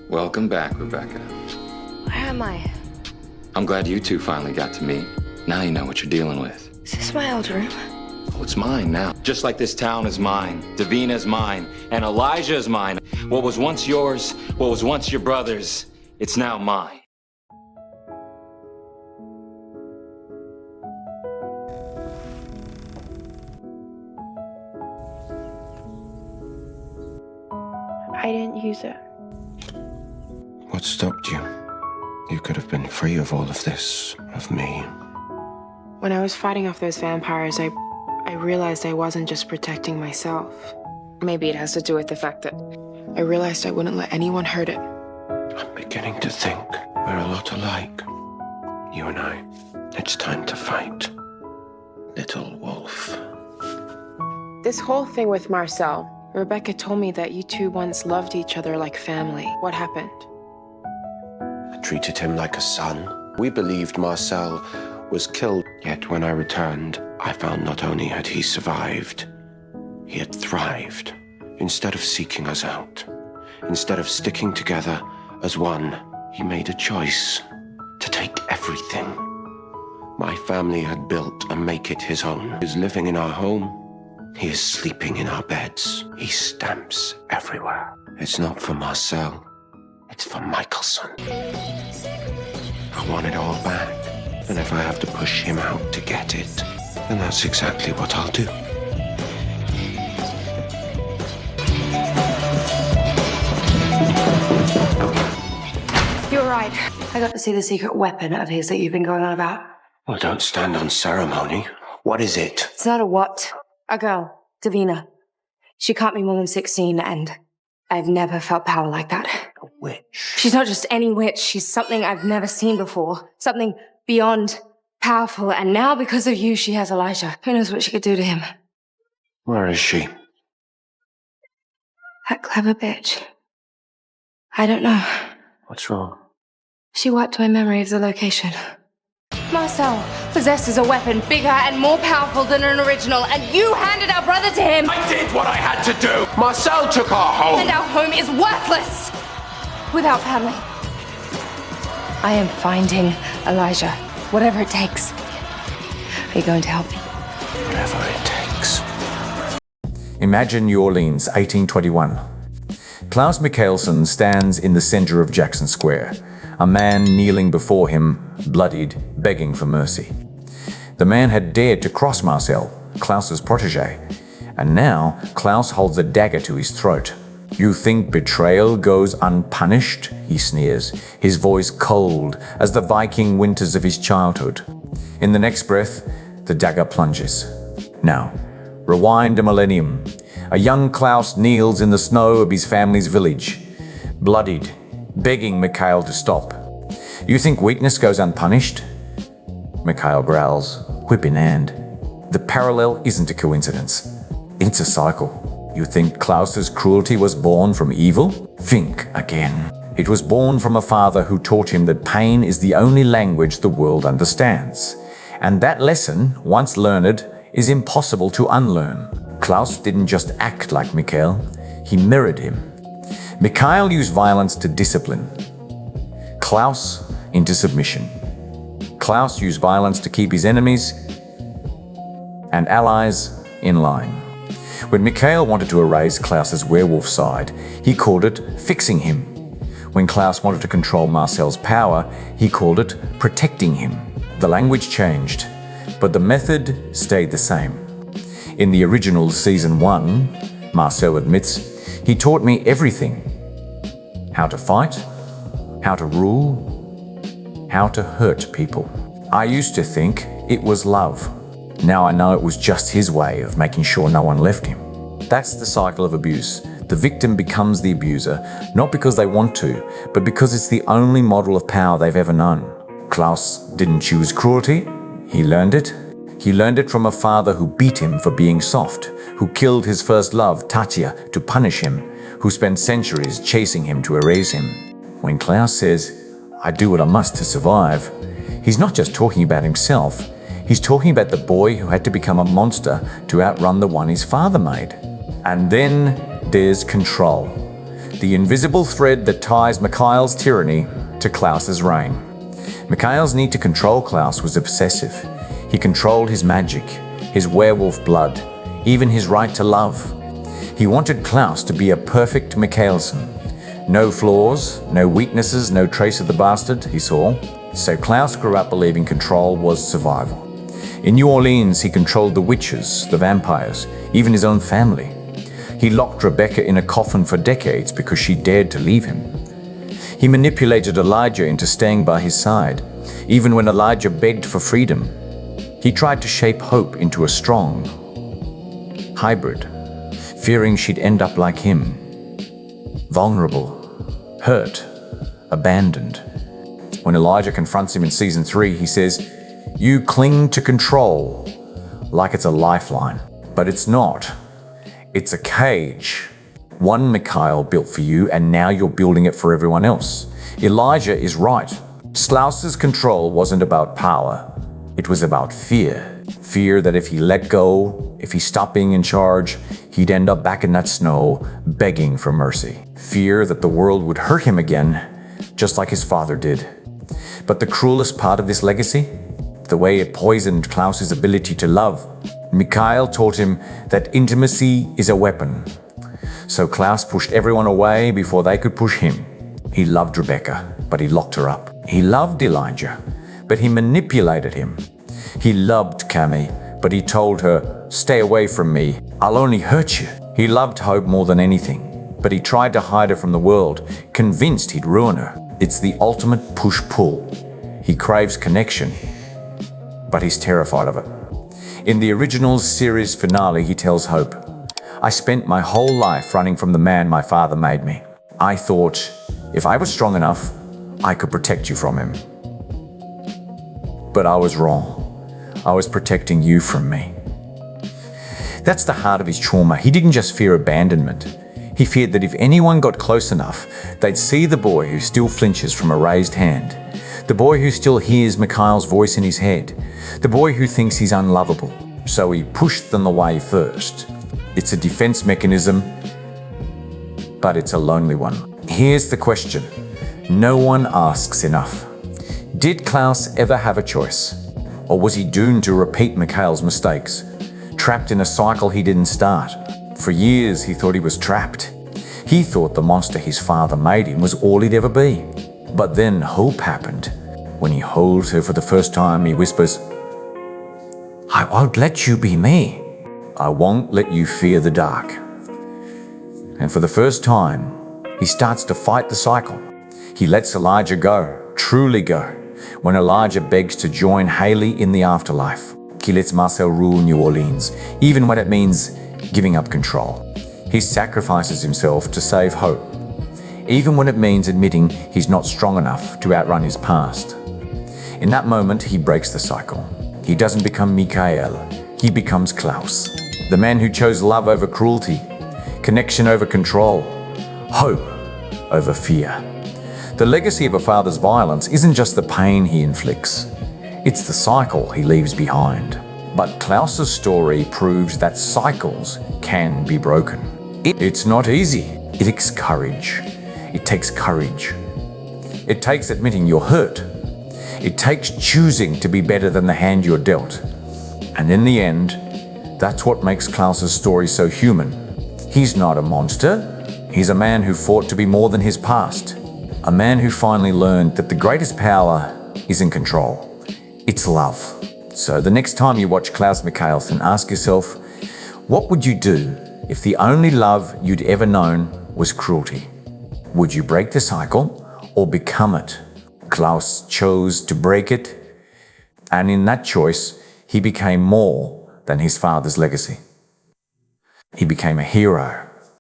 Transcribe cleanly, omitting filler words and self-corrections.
Welcome back, Rebekah. Where am I? I'm glad you two finally got to meet. Now you know what you're dealing with. Is this my old room? Oh, it's mine now. Just like this town is mine, Davina's mine, and Elijah's mine. What was once yours, what was once your brother's, it's now mine. I didn't use it. What stopped you? You could have been free of all of this, of me. When I was fighting off those vampires, I realized I wasn't just protecting myself. Maybe it has to do with the fact that I realized I wouldn't let anyone hurt it. I'm beginning to think we're a lot alike. You and I. It's time to fight. Little wolf. This whole thing with Marcel, Rebekah told me that you two once loved each other like family. What happened? I treated him like a son. We believed Marcel was killed. Yet when I returned, I found not only had he survived, he had thrived. Instead of seeking us out, instead of sticking together as one, he made a choice to take everything my family had built and make it his own. He is living in our home. He is sleeping in our beds. He stamps everywhere. It's not for Marcel. It's for mikaelson. I want it all back. And if I have to push him out to get it, then that's exactly what I'll do. You're right. I got to see the secret weapon of his that you've been going on about. Well, don't stand on ceremony. What is it? It's not a what. A girl, Davina. She can't be more than 16, and I've never felt power like that. A witch. She's not just any witch. She's something I've never seen before. Something beyond powerful. And now, because of you, she has Elijah. Who knows what she could do to him? Where is she? That clever bitch. I don't know. What's wrong? She wiped my memory of the location. Marcel possesses a weapon bigger and more powerful than an original, and you handed our brother to him! I did what I had to do! Marcel took our home! And our home is worthless without family. I am finding Elijah, whatever it takes. Are you going to help me? Whatever it takes. Imagine New Orleans, 1821. Klaus Mikaelson stands in the center of Jackson Square, a man kneeling before him, bloodied, begging for mercy. The man had dared to cross Marcel, Klaus's protege, and now Klaus holds a dagger to his throat. "You think betrayal goes unpunished?" he sneers, his voice cold as the Viking winters of his childhood. In the next breath, the dagger plunges. Now, rewind a millennium. A young Klaus kneels in the snow of his family's village, bloodied, begging Mikael to stop. "You think weakness goes unpunished?" Mikael growls, whip in hand. The parallel isn't a coincidence. It's a cycle. You think Klaus's cruelty was born from evil? Think again. It was born from a father who taught him that pain is the only language the world understands. And that lesson, once learned, is impossible to unlearn. Klaus didn't just act like Mikael, he mirrored him. Mikael used violence to discipline. Klaus into submission. Klaus used violence to keep his enemies and allies in line. When Mikael wanted to erase Klaus's werewolf side, he called it fixing him. When Klaus wanted to control Marcel's power, he called it protecting him. The language changed, but the method stayed the same. In the original Season 1, Marcel admits, he taught me everything. How to fight, how to rule, how to hurt people. I used to think it was love. Now I know it was just his way of making sure no one left him. That's the cycle of abuse. The victim becomes the abuser, not because they want to, but because it's the only model of power they've ever known. Klaus didn't choose cruelty, he learned it. He learned it from a father who beat him for being soft, who killed his first love, Tatia, to punish him, who spent centuries chasing him to erase him. When Klaus says, "I do what I must to survive," he's not just talking about himself, he's talking about the boy who had to become a monster to outrun the one his father made. And then there's control. the invisible thread that ties Mikael's tyranny to Klaus's reign. Mikael's need to control Klaus was obsessive. He controlled his magic, his werewolf blood, even his right to love. He wanted Klaus to be a perfect mikaelson. No flaws, no weaknesses, no trace of the bastard, he saw. So Klaus grew up believing control was survival. In New Orleans, he controlled the witches, the vampires, even his own family. He locked Rebekah in a coffin for decades because she dared to leave him. He manipulated Elijah into staying by his side, even when Elijah begged for freedom. He tried to shape hope into a strong hybrid, fearing she'd end up like him. Vulnerable, hurt, abandoned. When Elijah confronts him in season 3, he says, "You cling to control like it's a lifeline, but it's not. It's a cage. One Mikael built for you, and now you're building it for everyone else." Elijah is right. Klaus's control wasn't about power. It was about fear. Fear that if he let go, if he stopped being in charge, he'd end up back in that snow, begging for mercy. Fear that the world would hurt him again, just like his father did. But the cruelest part of this legacy? The way it poisoned Klaus's ability to love. Mikael taught him that intimacy is a weapon. So Klaus pushed everyone away before they could push him. He loved Rebekah, but he locked her up. He loved Elijah, but he manipulated him. He loved Cami, but he told her, "Stay away from me, I'll only hurt you." He loved Hope more than anything, but he tried to hide her from the world, convinced he'd ruin her. It's the ultimate push-pull. He craves connection, but he's terrified of it. In the original series finale, he tells Hope, "I spent my whole life running from the man my father made me. I thought, if I was strong enough, I could protect you from him. But I was wrong. I was protecting you from me." That's the heart of his trauma. He didn't just fear abandonment. He feared that if anyone got close enough, they'd see the boy who still flinches from a raised hand. The boy who still hears Mikael's voice in his head. The boy who thinks he's unlovable. So he pushed them away first. It's a defense mechanism, but it's a lonely one. Here's the question no one asks enough. Did Klaus ever have a choice? Or was he doomed to repeat Mikael's mistakes? Trapped in a cycle he didn't start. For years he thought he was trapped. He thought the monster his father made him was all he'd ever be. But then hope happened. When he holds her for the first time, he whispers, "I won't let you be me. I won't let you fear the dark." And for the first time, he starts to fight the cycle. He lets Elijah go, truly go. When Elijah begs to join Haley in the afterlife, he lets Marcel rule New Orleans, even when it means giving up control. He sacrifices himself to save Hope, even when it means admitting he's not strong enough to outrun his past. In that moment, he breaks the cycle. He doesn't become Mikael, he becomes Klaus, the man who chose love over cruelty, connection over control, hope over fear. The legacy of a father's violence isn't just the pain he inflicts, it's the cycle he leaves behind. But Klaus's story proves that cycles can be broken. It's not easy. It takes courage. It takes courage. It takes admitting you're hurt. It takes choosing to be better than the hand you're dealt. And in the end, that's what makes Klaus's story so human. He's not a monster. He's a man who fought to be more than his past. A man who finally learned that the greatest power isn't control. It's love. So the next time you watch Klaus Mikaelson, ask yourself, what would you do if the only love you'd ever known was cruelty? Would you break the cycle or become it? Klaus chose to break it, and in that choice, he became more than his father's legacy. He became a hero,